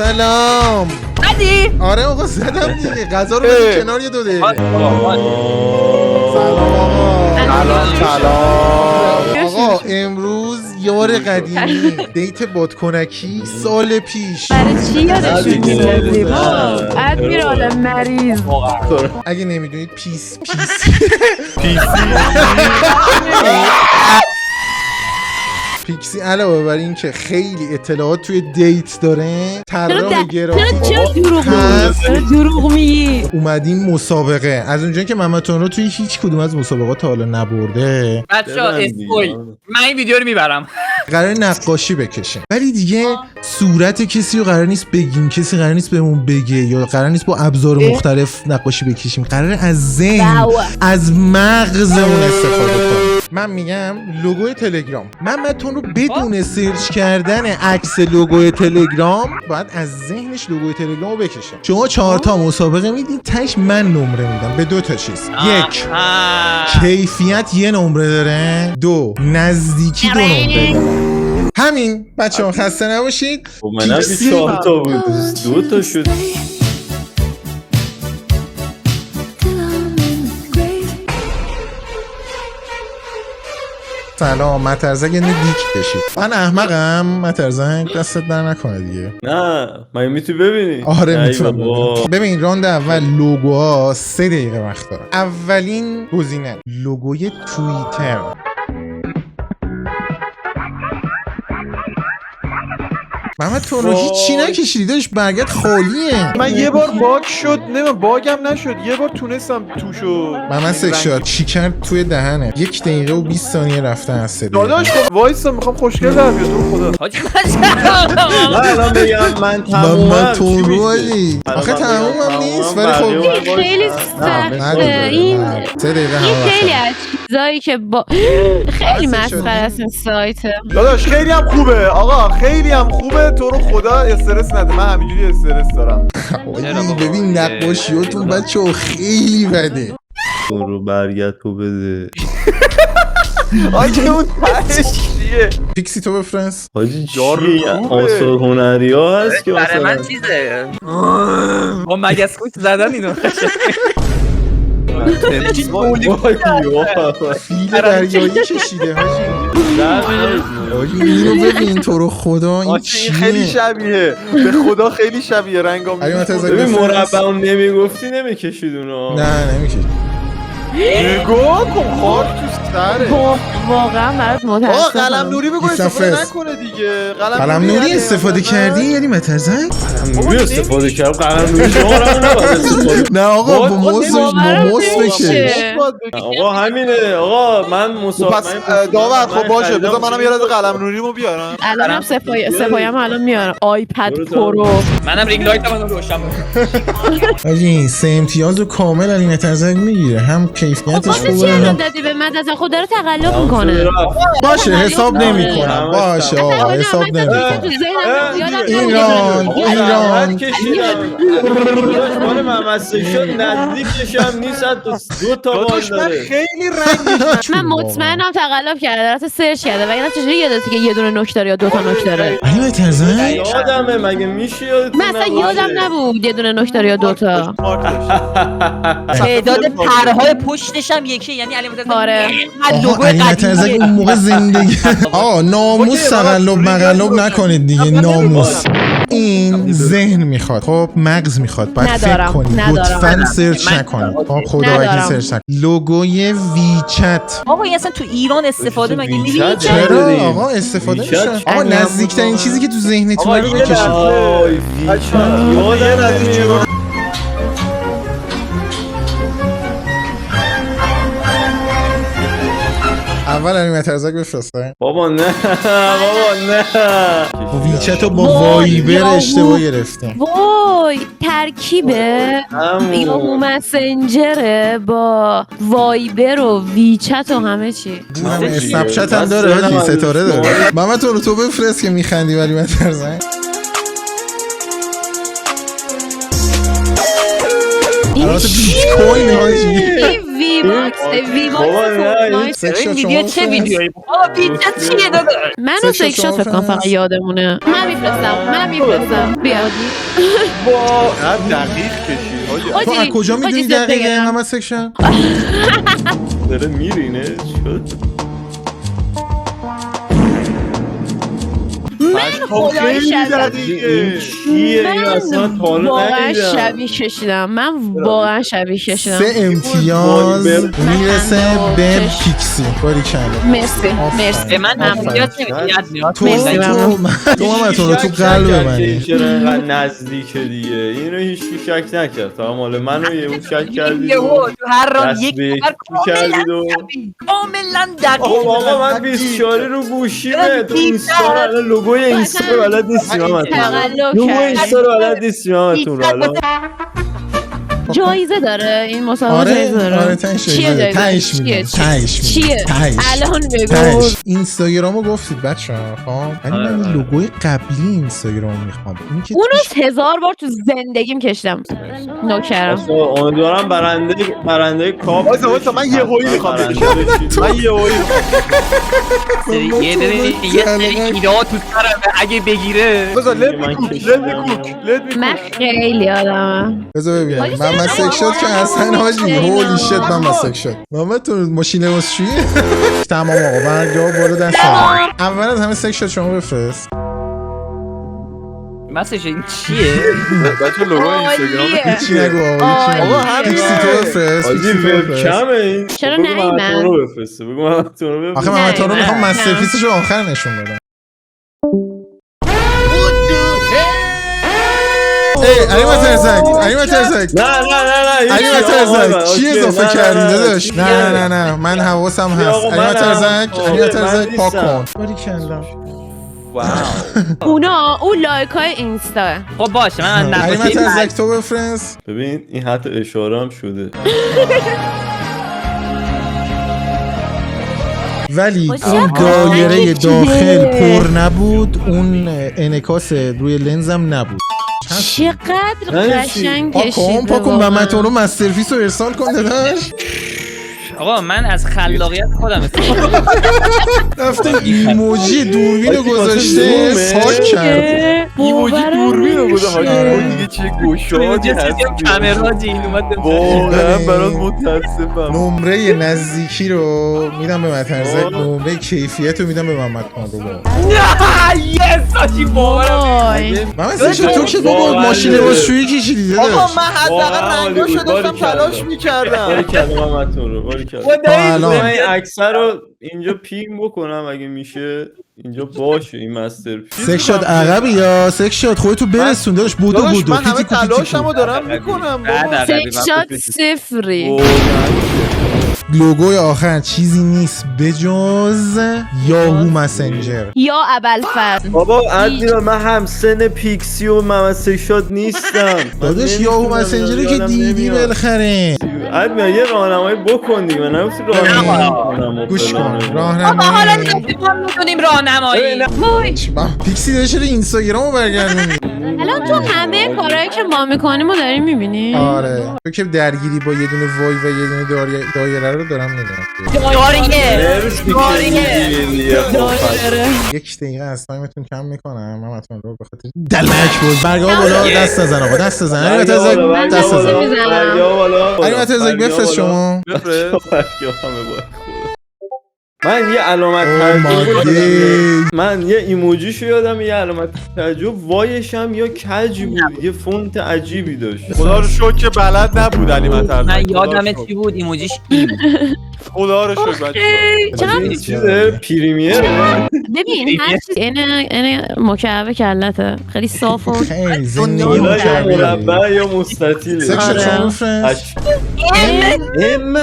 سلام. ندی؟ آره آقا زدم دیگه. غذا رو بذار کنار یه دو دقیقه. سلام آقا. سلام. آقا امروز یار قدیمی دیت بادکنکی سال پیش. برای چی یادشون میندازی؟ بعد میره آدم مریض. اگه نمیدونید پیس پیکسی علاوه بر این که خیلی اطلاعات توی دیت داره، طراح گرافیک چرا دروغ میگی؟ اومدیم مسابقه. از اونجایی که محمد تونرو توی هیچ کدوم از مسابقات تا حالا نبرده، بچه‌ها اسپویل من این ویدیو رو میبرم. قرار نقاشی بکشیم، ولی دیگه صورت کسی رو قرار نیست بگیم، کسی قرار نیست بهمون بگه، یا قرار نیست با ابزار مختلف نقاشی بکشیم. قرار از ذهن، از مغزمون استفاده کنیم. من میگم لوگوی تلگرام. محمد تونرو بدون سرچ کردن عکس لوگوی تلگرام باید از ذهنش لوگوی تلگرام رو بکشه. شما 4 تا مسابقه میدید، تاش من نمره میدم به 2 تا چیز. 1 کیفیت 1 نمره داره، 2 نزدیکی 2 نمره داره. همین بچه‌ها خسته نباشید. من هم 4 تا بود 2 تا شد. سلام مترزک، یه دیک کشید. من احمقم مترزک، دستت در نکنه دیگه. نه من میتونی ببینی. آره میتونم. ببین راند اول لوگوها 3 دقیقه وقت دارن. اولین گزینه لوگوی توییتر. محمد تونرو هیچی نکشیدی داشت، برگت خالیه. من یه بار باگ شد، نمیدونم باگم نشد، یه بار تونستم توشو. محمد سکشات چی کرد توی دهنه. 1 دقیقه و 20 ثانیه رفتن از 3 دقیقه. داداش خب وایسا میخوام خوشگل در بیاد تو خدا. حاجی من الان بگم من تمومم. محمد تونرو علی آخه تمومم نیست، ولی خب خیلی سخته این 3 دقیقه این هم خیلی از چیزایی که با خیلی مسخره است این سایته. داداش خیلی هم خوبه آقا، خیلی هم خوبه. تو رو خدا استرس نده، من همینجوری استرس دارم. ببین نقاشیاتون بچه‌ها خیلی بده. رو برگتو بده. آگه اون تهش چیه؟ پیکسی تو بفرست. حاجی چی آثار هنری ها هست که برای من مثلا چیزه با مگس کوچ زدن اینو. فیل دریایی کشیده حاجی. اینو ببین تو رو خدا این چیه؟ خیلی شبیه، به خدا خیلی شبیه رنگام. ببین مربع اون نمیگفتی نمیکشید اونو. نه نمیکشید. نگاه کن خاک تو سره. واقعا برات آقا متاسفم. قلم نوری بگو استفاده نکنه دیگه. قلم نوری استفاده کردی یعنی مترزک؟ نوری استفاده کردم. قلم نوری شما رو نباید استفاده. نه آقا با موس بکش. آقا همینه آقا. من مسابقه پس داور خب باشه، بذار منم یه لحظه قلم نوریمو بیارم. الانم سپایم الان میارم. آیپد پرو. منم رینگ لایتم الان روشن میکنم. حاجی 3 امتیاز رو کامل علی مترزک میگیره. هم کیفیتش خب خوبه چرا هم دادی به من؟ از خدا رو تقلب میکنه. باشه حساب نمیکنم. باشه آقا حساب نمیکنم. ایران مال محمد سکشات نزدیکشم نیست. 2 تا بال داره. خیلی رنگش. من مطمئنم تقلب کرده، راستی سرچ کرده. وگرنه چجوری یادته که یه دونه نوک داره یا 2 تا نوک داره؟ علی مترزک یادمه مگه میشه یادتون من اصلا یادم نبود یه دونه نوک داره یا 2 تا. تعداد پرهای پشتش هم یکی، یعنی علی مترزک. آره آقا علی مترزک اون موقع زندگی ناموس تقلب مقلب نکنید دیگه. ناموس این ذهن میخواد، خب مغز میخواد، باید فکر کنید. لطفاً سرچ نکنید. خب خداوندی سرچ نکنید. لوگوی ویچت. آقا این اصلا تو ایران استفاده مگه ویچت چرا آقا استفاده میشه؟ آقا نزدیکترین چیزی که تو ذهنتون رو بکشید. آی ویچت یادم نمیاد. اول علی مترزک بفرسته. بابا نه بابا نه. ویچت رو با وایبر اشتباه گرفتیم. وای ترکیبه یاهو مسنجره با وایبر و ویچت و همه چی. اسنپ چت هم داره حاجی، ستاره داره. محمد تو بفرست که میخندی ولی مترزک. البته بیت کوین حاجی. این ویواکس فورتنایت. این ویدیو چه ویدیویی؟ آقا ویدیو چیه داداش؟ من و سکشن فکر کنم فقط یادمونه. من میفرستم بیا. نه دقیق کشید تو از کجا میدونی دقیقه همه سکشن؟ داره میرینه شد خدای این چیه این اصلا تا حالا واقعا ندیدم شبیه کشیدم. من واقعا شبیه کشیدم. 3 امتیاز میرسه به چشم. پیکسی. باری کلا مرسی. به من امتیاز نمیاد. تو همتون تو قلب منی. چرا اینقدر نزدیکه دیگه اینو هیچ کی شک نکرد تا مال منو یهو شک کردید یهو تو هر ران دست یک به یک نفر کردید و کاملا دقیق. آقا من 24 رو گوشیمه تو اینستا الان لوگوی اینستا رو بلد نیستیم همتون تقلب لوگوی کرد. اینستا رو بلد نیستیم همتون رو الان جایزه داره این مسابقه. جایزه داره. آره تنش چیه جایزه. جایزه؟ تهش میدم. چیه؟ الان بگو. تهش اینستاگرامو گفتید بچه‌ها. خب ولی من آره. لوگوی قبلی اینستاگرام میخوام. اون که اونو 1000 بار تو زندگیم کشیدم. نوکرم. امیدوارم برنده کاپ واسه من یه هویی میخوام من یه هویی یه سری ایده ها تو سرمه اگه بگیره. بذار let me من خیلی آدمم. بذار ببینم من سکشن که اصلا حاجی هولی شت من سکشن محمد تو ماشین لباسشویی تمام آقا برگاه بالا دست اول از همه سکشن شما بفرست. مسیج این چیه؟ بچه لوگو اینستاگرام هیچی نگو آقا آقا هیچی نگو. پیکسی تو بفرست آجی پیکسی تو بفرست. وبکمه این چرا بگو نیومد؟ محمد رو بفرسته بگو محمد رو بفرسته آخه محمد تو رو نه، میخوام نه. مسترپیسش رو آخر نشون بدم. علی مترزک نه علی مترزک چی اضافه کردی داداش؟ نه من حواسم هست. علی مترزک پاک کن. باری کلا اون لایک های اینستا. خب باشه من علی نقاشی مترزک تو بفرست. ببین این حتی اشاره هم شده ولی حاجی، اون آقا، دایره رنگ داخل چیه؟ پر نبود. اون انعکاس روی لنزم نبود. چقدر قشنگ کشیده. پاکن و من تو رو مسترپیس رو ارسال کن داداش. آقا من از خلاقیت خودم استفاده رفته ایموجی دوربین رو گذاشته پاک کرد. ایموجی دوربین رو گذاشته حاجی دیگه چه گوشادی هست کامراجی این اومد واقعا برات متاسفم. نمره نزدیکی رو میدم به مترزک. نمره کیفیت رو میدم به محمد کامرو. یس آجی باورم. محمد سکشن تو که بابا ماشین لباسشویی کشیدی داداش. آقا من حداقل رنگاشو داشتم تلاش میکردم. باری کردم محمد رو باری کردم الان من این عکس‌ها رو اینجا پینگ بکنم اگه میشه اینجا باشه این مستر سکشن عقبی یا سکشن خودتو برسون داداش. بودو داداش من همه پیتی تلاشمو دارم میکنم بابا. سکشات صفری. لوگوی آخر چیزی نیست بجز یاهو مسنجر. یا ابوالفضل. بابا ادمیرال من هم سن پیکسی و محمد سکشاد نیستم داداش یاهو مسنجر که دیدی بالاخره. ادمیرال یه راهنمایی بکن دیگه من نمی‌تونم راهنمایی گوش کن آقا راهنمایی. حالا ما میدونیم راهنمایی. وای پیکسی داره چرا اینستاگرامو برگردونی؟ الان تو همه کارهایی که ما میکنیم رو داری میبینی. آره تو که درگیری با یه دونه وای و یه دونه دایره رو دارم میدونم. یک دقیقه از تایمتون کم میکنم. من مطمئن رو به خاطر دلمک بود. برگاه بالا دست نزن آقا دست نزن. علی مترزک دست نزن. علی مترزک بفرست شما. من یه علامت من یه ایموجیشو یادم یه علامت تعجب وایشم یا کج بود یه فونت عجیبی داشت. خدا رو شکر که بلد نبود علی مترزک. من یادم چی بود ایموجیش این خدا رو شکر بچه‌ها. این چیزه پریمیره. ببین هر چیز این مکعب کلته خیلی صاف و خیلی زندگی حالا یا مکرمی. مربع یا مستطیله. سکشن شما بفرست. ام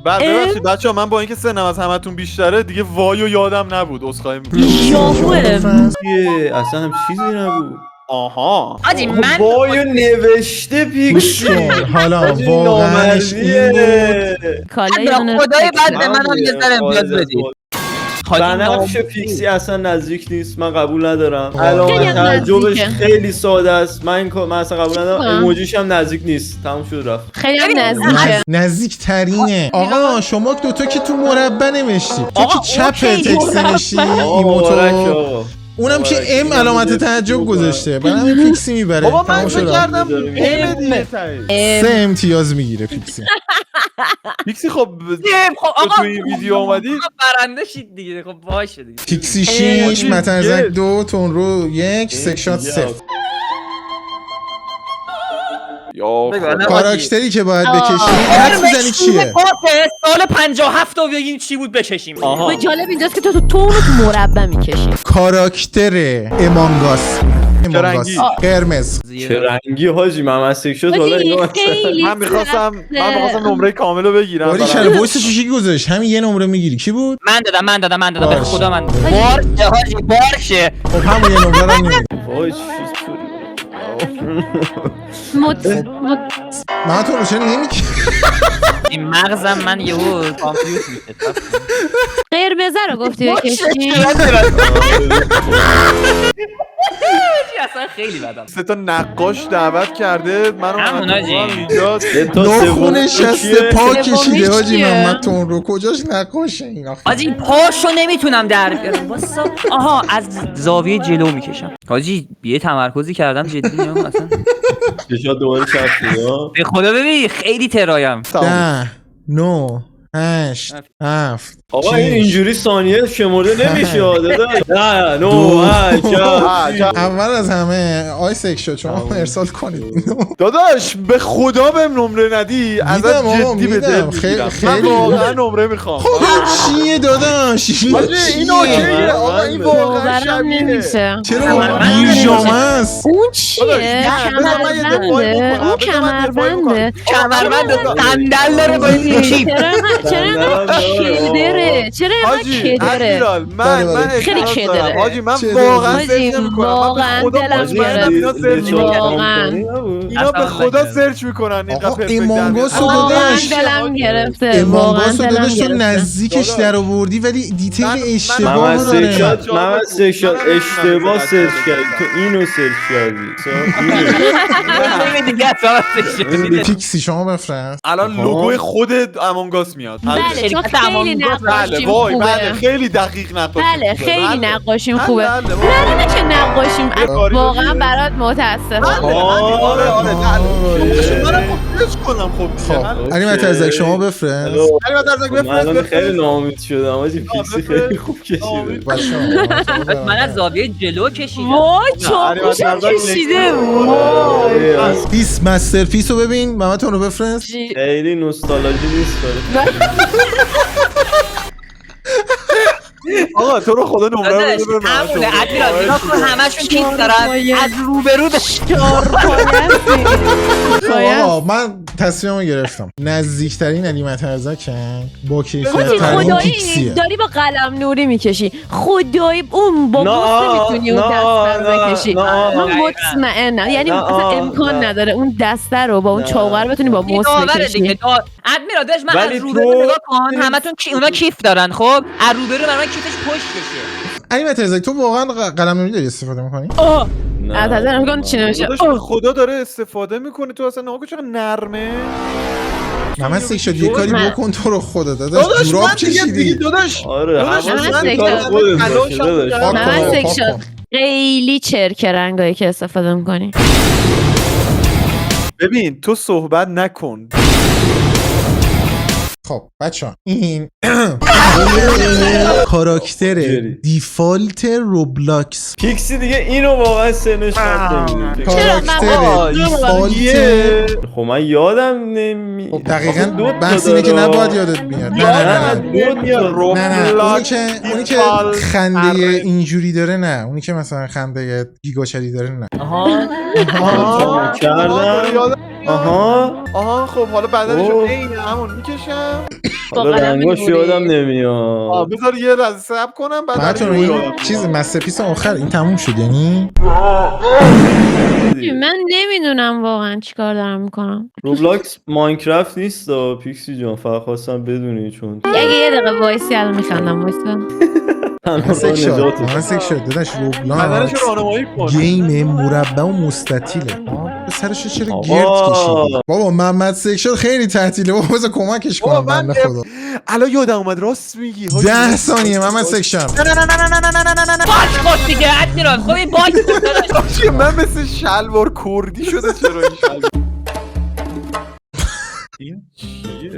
بله ببخشید بچه‌ها من با اینکه سنم از همتون بیشتره دیگه وایو یادم نبود عذرخواهی می‌کنم. یاهوه. اصلا هم چیزی نبود. آها آجی من وایو نوشته گوش پیکسی. کن حالا حاجی واقعاش این بود. کالای اون خدای بعد به من هم یه ذره امتیاز بدید. بنفش پیکسی اصلا نزدیک نیست، من قبول ندارم. خیلی علامت تعجبش نزدیکه. خیلی ساده است، من اصلا قبول ندارم. ایموجیش هم نزدیک نیست، تموم شد رفت. خیلی هم نزدیکه. نزدیک ترینه. آقا شما دوتا که تو مربع نوشتی، تو آقا، که چپ اوکی. تکست نوشتی آقا ایموتو، آقا. اونم که ام علامت تعجب گذاشته، برای همین پیکسی میبره. بابا من تمام فکر شد. کردم داریم. ام دیگه تایی. 3 امتیاز میگیره پیکسی. پیکسی خب خب آقا تو این ویدیو اومدی برنده شید دیگه. خب باشه دیگه. پیکسی 6 مترزک yes. 2 تونرو 1 سکشات 0. یا بگو، خدا. نه. کاراکتری که باید بکشی حد میزنی چیه؟ سال 57 رو بگیم چی بود بکشیم. و جالب اینجاست که تو اونو تو مربع میکشی. کاراکتر امانگاس رنگی؟ قرمز. چه رنگی حاجی، من مسیک شد حالا اینو خیلی من میخواستم نمره کامل رو بگیرم. باری کلا وایسش چی گذاشت؟ همین یه نمره میگیری. کی بود؟ من دادم به باشه. خدا من دادم. بارشه حاجی بارشه. خب همون یه نمره رو نمیدی. وای چی من تو رو چرا نمیگی؟ این مغزم من یهو کامپیوتر میشه. قرمزه رو گفتی بکشی. اصلا خیلی بدم. 3 تا نقاش دعوت کرده منو همون حاجی. اینجا ناخون شسته پا کشیده سومیش حاجی چیه؟ محمد تون رو. کجاش نقاشه این آخه؟ حاجی پاشو نمیتونم در بیارم. واسه آها از زاویه جلو میکشم. حاجی یه تمرکزی کردم جدی میگم اصلا. چشات دوباره چپ شد. به خدا ببین خیلی ترایم. 10 9 8 7 آقا این اینجوری ثانیه شمرده نمیشه داداش. نه نو اول از همه آی سکشو شما ارسال کنید. داداش به خدا بهم نمره ندی ازت میدم آقا، جدی به میدم. دل خیلی- میگیرم. من خیلی. واقعا نمره میخوام. خب این چیه داداش؟ این حاجی این اوکیه آقا این واقعا باورم شبیه. نمیشه. چرا بیژامه است؟ اون چیه؟ بذار من یه دفاعی کمربنده. بکنم. اون بذار من دفاعی کمربنده. کمربند صندل داره با این کیف. چرا اینقدر کدره؟ چرا حاجی اینقدر کدره؟ امیرال من خیلی اعتراض کدره. دارم. حاجی من چه واقعا حاجی، سرچ نمی‌کنم. واقعا دلم گرفت. اینا سرچ واقعا. اینا به خدا سرچ میکنن این آقا پرفکت ایمانگاس رو واقعا داداش دلم گرفته. واقعا امانگاس رو دلم داداش تو گرفته. نزدیکش داداش. در آوردی ولی دیتیل من اشتباه محمد رو داره. سکشات محمد سکشات اشتباه سرچ کردی، تو اینو سرچ کردی. نمیدی که اصلا پیکسی شما بفرست. الان لوگوی خود امونگاس میاد. بله چون شرکت خیلی امانگاس. بله نقاشیم وای خوبه. بله خیلی دقیق نقاشی بله خوبه. خیلی بله. نقاشیم بله، خوبه. بله، نه که نقاشیم کاری واقعا دیگه. برات متاسفم. بله آره منم سرچ کنم خب دیگه. خب علی مترزک شما بفرست. علی مترزک من الان بفرست. خیلی ناامید شدم حاجی، پیکسی خیلی خوب کشیده. من از زاویه جلو کشیدم. وای علی چاقوشم مترزک کشیده وای. پیس مستر پیس رو ببین محمد تون رو بفرست. خیلی نوستالژی نیست داره. آقا تو رو خدا نمره رو داداش بده به من. همونه ادمیرال اینا که همشون کیف دارن از روبرو آقا من تصمیمو گرفتم. نزدیکترین علی مترزک با کیفیت حاجی ترین خدایی پیکسیه. داری با قلم نوری میکشی. خدایی اون با بوست نمیتونی اون دسته رو بکشی. من مطمئنم یعنی اصلا امکان نداره اون دسته رو با اون چاقو رو بتونی با موس بکشی. ادمیرال داشت من ولی از روبرو تو- نگاه کن همتون اونا کیف دارن خب از روبرو برای من کیفش پشتشه. علی مترزک تو واقعا قلم نوری داری استفاده می‌کنی؟ منتظرم میگم چی نمیشه. داداش به خدا داره استفاده میکنه تو اصلا نگاه کن چقدر نرمه. محمد سک شد یه کاری من- بکن تو رو خدا داداش داداش جوراب من دیگه کشیدی. داداش آره داداش، حواست من به کار سکشات. خودت باشه تلاشم داداش. کردم. پاک من کن، پاک سکشات. کن. خیلی چرک رنگایی که استفاده میکنی. ببین تو صحبت نکن. خب بچه ها این کاراکتر دیفالت روبلاکس. پیکسی دیگه اینو واقعا سنش خط نمیده. کاراکتر دیفالت. خب من یادم نمی خب دقیقا بحث اینه که نباید یادت بیاد. نه اونی که خنده اینجوری داره، نه اونی که مثلا خنده گیگاشری داره، نه. آها کردم. آها خب حالا بدنشو اوه. عین همون میکشم. حالا رنگاش یادم نمیاد. بذار یه لحظه صبر کنم بعد من تو این چیز مسترپیس آخر این تموم شد یعنی من نمیدونم واقعا چیکار دارم میکنم. روبلاکس ماینکرافت نیست پیکسی جان، فقط خواستم بدونی چون اگه یه دقیقه وایسی الان میخندم وایسا. مسک شد نجاتش. مسک شد داداش بدنش روبلاکس رو راهنمایی کن. گیم مربع و مستطیله به سرش چرا آقا. گرد کشیدی بابا محمد سک شد خیلی تعطیله بابا بذار کمکش کنم بابا من بنده خدا الان یادم اومد راست میگی 10 ثانیه محمد سک شد باش خود دیگه ادمیرال خب این باش خود داداش. چیه من مثل شلوار کردی شده چرا این شلوار این چیه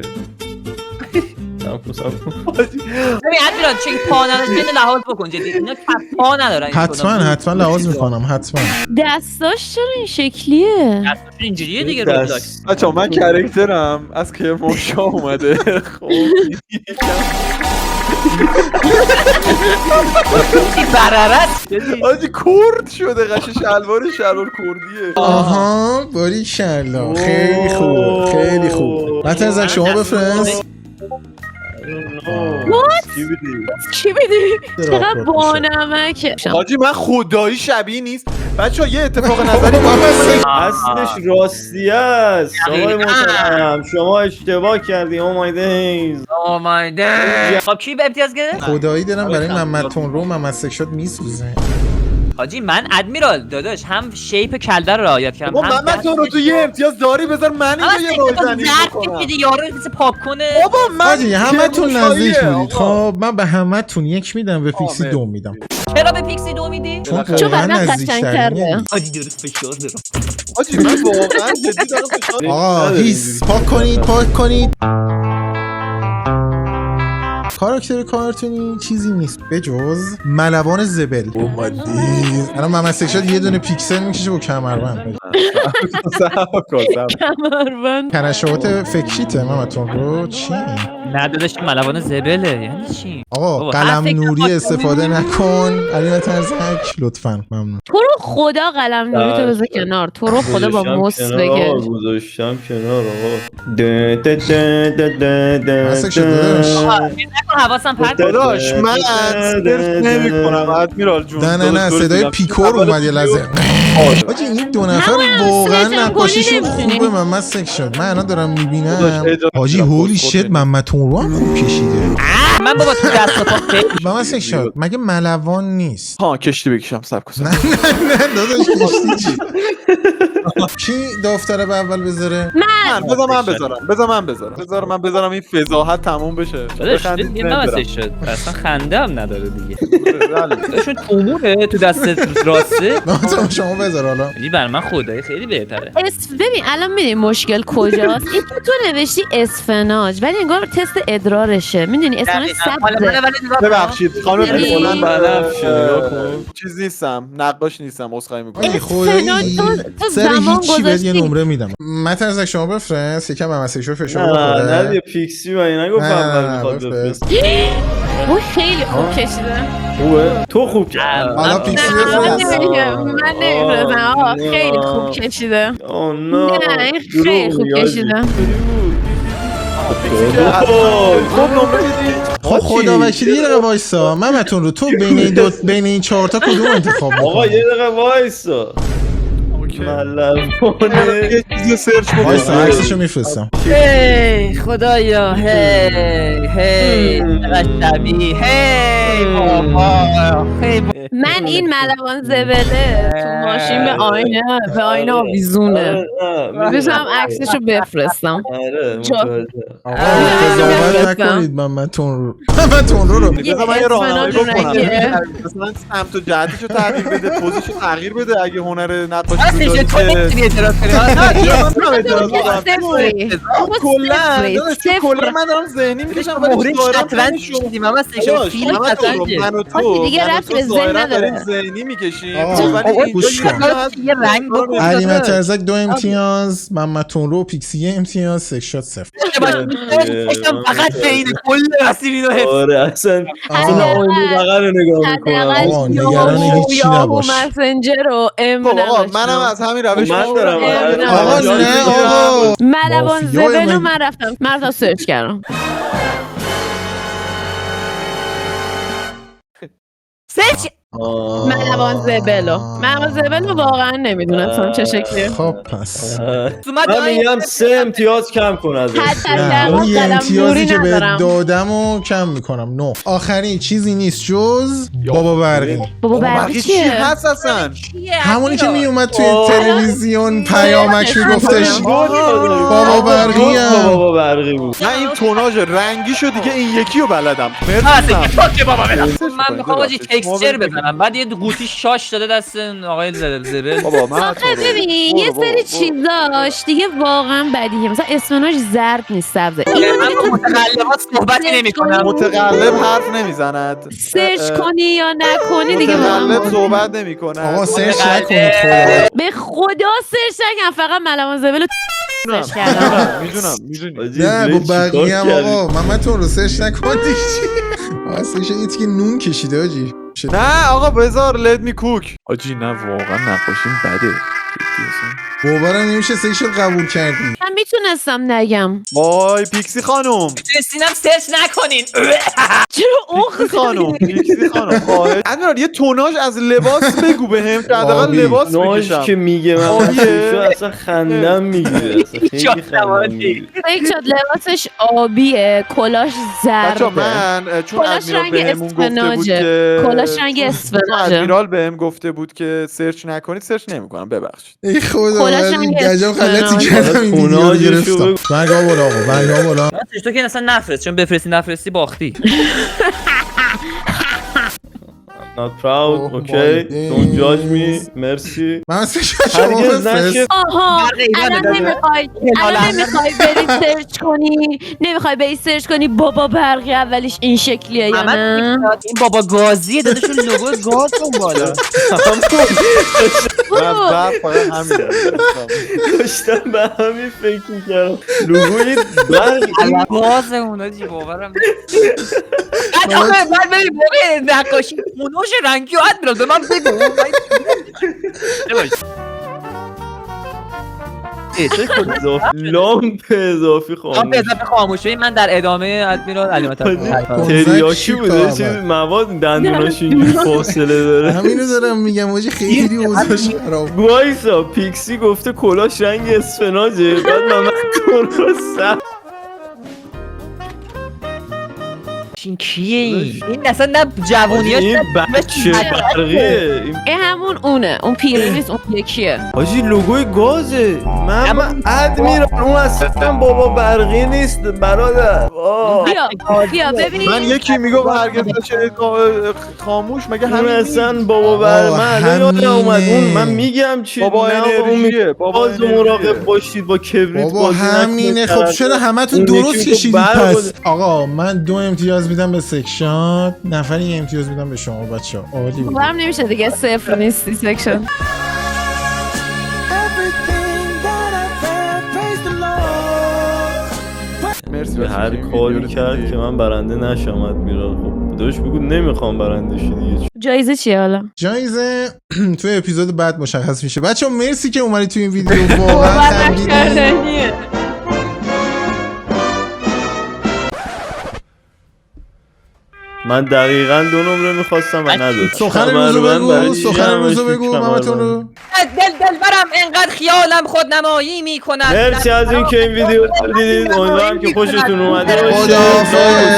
ببین ادمیرال چه پا نداشت اینو لحاظ بکن جدی اینا پا ندارن این حتما لحاظ میکنم حتما دستاش چرا این شکلیه؟ دستش اینجوریه دیگه روبلاکس بچه من کرکترم از که موشا اومده خب این بررست جدی آجی کرد شده قش شلوار کردیه آها باری کلا خیلی خوب خیلی خوب متنزک شما بفرست چی میدی؟ چقدر بانمکه حاجی من خدایی شبیه نیست بچه یه اتفاق نظری اصلش راستی است آقای محترم شما اشتباه کردی او مای دیز او مای دی خب کی به امتیاز گرفت؟ خدایی دارم برای محمد تون رو محمد سک شد میسوزه حاجی من ادمیرال داداش هم شیپ کلده رو رعایت کردم بابا هم من تو رو تو یه امتیاز داری بذار من اینجا یه روزنی بکنم دیدی یارو مثل پاپ کنه بابا من حاجی همه تون کرمانشاهیه، نزدیک بودید آقا. خب من به همه تون یک میدم به پیکسی آمین. 2 میدم چرا به پیکسی 2 میدی؟ چون چون واقعا بدن نزدیک‌ترین قشنگ‌تره. یعنی. حاجی درست فشار دارم حاجی من واقعا جدی دارم فشار آقا هیس پاک کنید کاراکتر کارتونی چیزی نیست بجز ملوان زبل اومدی الان محمد سک شد یه دونه پیکسل میکشه با کمربند کمربند تنشعات فکریته محمد تون رو چی نه داداش ملوان زبله یعنی چی؟ آقا بابا، قلم هر فکر نوری نکنی. استفاده نکن علی مترزک لطفا ممنون تو رو خدا قلم نوری تو بذار کنار تو رو خدا با مس بگیر گذاشتم کنار آقا مسک شد داداش نکن حواسم پرت داداش من صرف نمی کنم ادمیرال جون نه صدای پیکور اومد یه لحظه حاجی این دو نفر واقعا سلکشن نقاشیشون کنی نمی‌تونی. خوبه محمد سک شد من الان دارم میبینم داداش، حاجی اجازه هولی بدم، شت خود محمد تون رو هم خوب کشیده من بابا تو دست و پا خیلی محمد سک شد مگه ملوان نیست ها کشتی بکشم سب کن نه داداش کشتی چی کی دافتر به اول بذاره بذار من بذارم این فضاحت تموم بشه داداش بخندید یه برم. نمسش شد اصلا خنده هم نداره دیگه داداشون توموره تو دست راسته نه شما بذار حالا یعنی بر من خدایی خیلی بهتره ببین الان میدونی مشکل کجاست این که تو نوشتی اسفناج ولی انگار تست ادرارشه میدونی اسفناج سبزه ببخشید خانم یعنی- من بنفشه، نگاه چیز نیستم نقاش نیستم عذرخواهی میکنم ای خدایی اسفناج تو سر زمان هیچی بهت یه گذاشتی. نمره میدم مترزک شما بفرست یکم محمد سک شد فشار نه بخوره نه پیکسی و این نگفت اول میخواد بفرست او خیلی خوب کشیده خوبه تو خوب کرد حالا پیکسی من بفرست نمیفرستم آقا خیلی خوب کشیده آه نه نه این خیلی خوب کشیده خب نمره بدید خب خدا وکیلی یه دقیقه وایسا محمدتون رو تو بین این 4 تا کدوم انتخاب آقا می‌کنی یه دقیقه وایسا ملوانه یه چیزی سرچ کن وایسا عکسشو میفرستم هی خدایا هی چقدر شبیه هی بابا هی من این ملوان زبله تو ماشین به آینه آویزونه بذارم عکسشو بفرستم آقا قضاوت نکنید محمدتون رو بذار من یه راهنمایی اسفناج بکنم رنگه. مثلا سمت و جهتشو تغییر بده پوزشو تغییر بده اگه هنر نقاشی اصلا داری تو که نمیتونی اعتراض کنی کلا من دارم ذهنی میکشم ولی مهره ظاهراً شطرنج شما- میدیم اما سشو فیلم همه تو رو، شطرنجه من و حاجی تو دیگه من و ربطی تو به ذهن ظاهراً نداره. داریم ذهنی میکشیم آقا، ولی بابا، گوش اینجا کن. یه رنگ بکن علی داداش. مترزک 2 امتیاز محمدتون رو پیکسی 1 امتیاز سک شات 0 چشم فقط بین کل مسیر اینو حفظ آره اصلا آقا. آینی بغل رو نگاه میکنم آقا، نگران هیچی نباش. مسنجر رو ام خب آقا نداشتم. منم از همین روش من دارم آقا نه آقا ملوان مافیای زبل رو من. من رفتم سرچ کردم سرچ ملوان زبلو واقعا نمیدونستم چه شکلیه. خب پس من میگم 3 امتیاز کم کن ازش. نه اون یه امتیازی که به ندارم. دادم و کم میکنم. نو آخرین چیزی نیست جز بابا برقی. بابا برقی چی چیه؟ هست اصلا؟ همونی که میومد توی تلویزیون پیامک میگفتش بابا برقی هم. بابا برقی بود. من این توناژ رنگیشو دیگه این یکی رو بلدم. که بابا بدم من میخوام آجی تکسچر بزنم بعد یه قوطی شاش داده دست اون آقای زبل. بابا من آخه ببین یه سری چیزاش دیگه واقعا بدیه. مثلا اسفناج زرد نیست سبزه. اینو من دیگه با تو متقلبات صحبتی نمی‌کنم. متقلب حرف نمیزند. سرچ کنی یا نکنی دیگه متقلب واقعا صحبت نمیکنه. آقا سرچ نکنید خدا. به خدا سرچ نکن. فقط ملوان زبلو سرچ کردم. میدونم. نه با بقیه هم آقا من تو رو سرچ نکن دیگه. اصلا یه تیکه نون کشیده آجی. نه آقا بذار لید می کوک. آجی نه واقعا نقاشیم بده. باورم نمیشه سیشل قبول کردی. من میتونستم نگم. وای پیکسی خانم. تونستینم سرچ نکنین. چرا پیکسی خانم پیکسی خانم خواهش ادوارد یه توناژ از لباس بگو بهم که حداقل آبی. لباس ناش بکشم. که میگه من آبیه. اصلا خندم میگیره. خیلی خندم میگیره. فکر شد لباسش آبیه کلاش بچه زرده. من چون کلاش ادمیرال رنگ بهمون گفته بود اسفناجه. که کلاش رنگ چون اسفناجه. ادمیرال بهم گفته بود که سرچ نکنید سرچ نمیکنم ببخشید. ای خدا کلاش من رنگ گجم غلطی اسفناج. کردم این ویدیو رو توناژشو گرفتم. بگو. برگاه بالا آقا برگاه بالا. تو که اصلا نفرست چون بفرستی نفرستی باختی. Not proud, Oh okay? my days. Don't judge me. مرسی. من اصلا شما هرگز بفرست. نشه. آها ایران الان داده. نمیخوای بری سرچ کنی. نمیخوای بری سرچ کنی بابا برقی اولیش این شکلیه یا نه. این بابا گازیه دادشون لوگو گاز اون بالا. من بعد فقط همین داشتم به همین فکر میکردم. لوگوی برق گاز اونا جی باورم بعد آخه بعد بری موقع نقاشی مونوش رنگی و ادمیرال به من بگو. لامپ اضافی آن خاموش. به اضافه خاموش شدی. من در ادامه ادمیرال علی تریاکی بوده چیز مواد دندوناش اینجوری فاصله داره. همینو دارم میگم واجی خیلی اوضاعش خراب. وایسا پیکسی گفته کلاش رنگ اسفناجه بعد من کلاش سبز. این کیه این اصلا نه جوونیاش این بچه برقیه. این همون اونه. اون پیره نیست اون یکیه. حاجی لوگوی گازه. من ادمیرال اون اصلا بابا برقی نیست برادر. بیا ببین. من یکی میگم هرگز نشنید خاموش مگه همین همین اصلا بابا بر من یادم اومد اون من میگم چی بابا انرژیه باز مراقب باشید با کبریت بابا بازی همینه. نکنید. خب چرا همتون اون درست یکی کشیدید برق پس؟ بود. آقا من 2 امتیاز میدم به سکشن. نفری 1 امتیاز میدم به شما بچه‌ها. عالی بود. باورم نمیشه دیگه صفر نیستی سکشن. مرسی به هر کاری کرد که من برنده نشم ادمیرال. خب داداش بگو نمیخوام برنده شی دیگه. جایزه چیه حالا؟ جایزه توی اپیزود بعد مشخص میشه. بچه‌ها مرسی که اومدید توی این ویدیو. واقعا خندیدید. من دقیقاً 2 نمره میخواستم و نداد. سخن روزو بگو. سخن روزو بگو مامتون رو. دلبرم انقدر خیالم خود نمایی میکنه. مرسی از این که این ویدیو رو دیدید. امیدوارم که خوشتون اومده باشه. خداحافظ.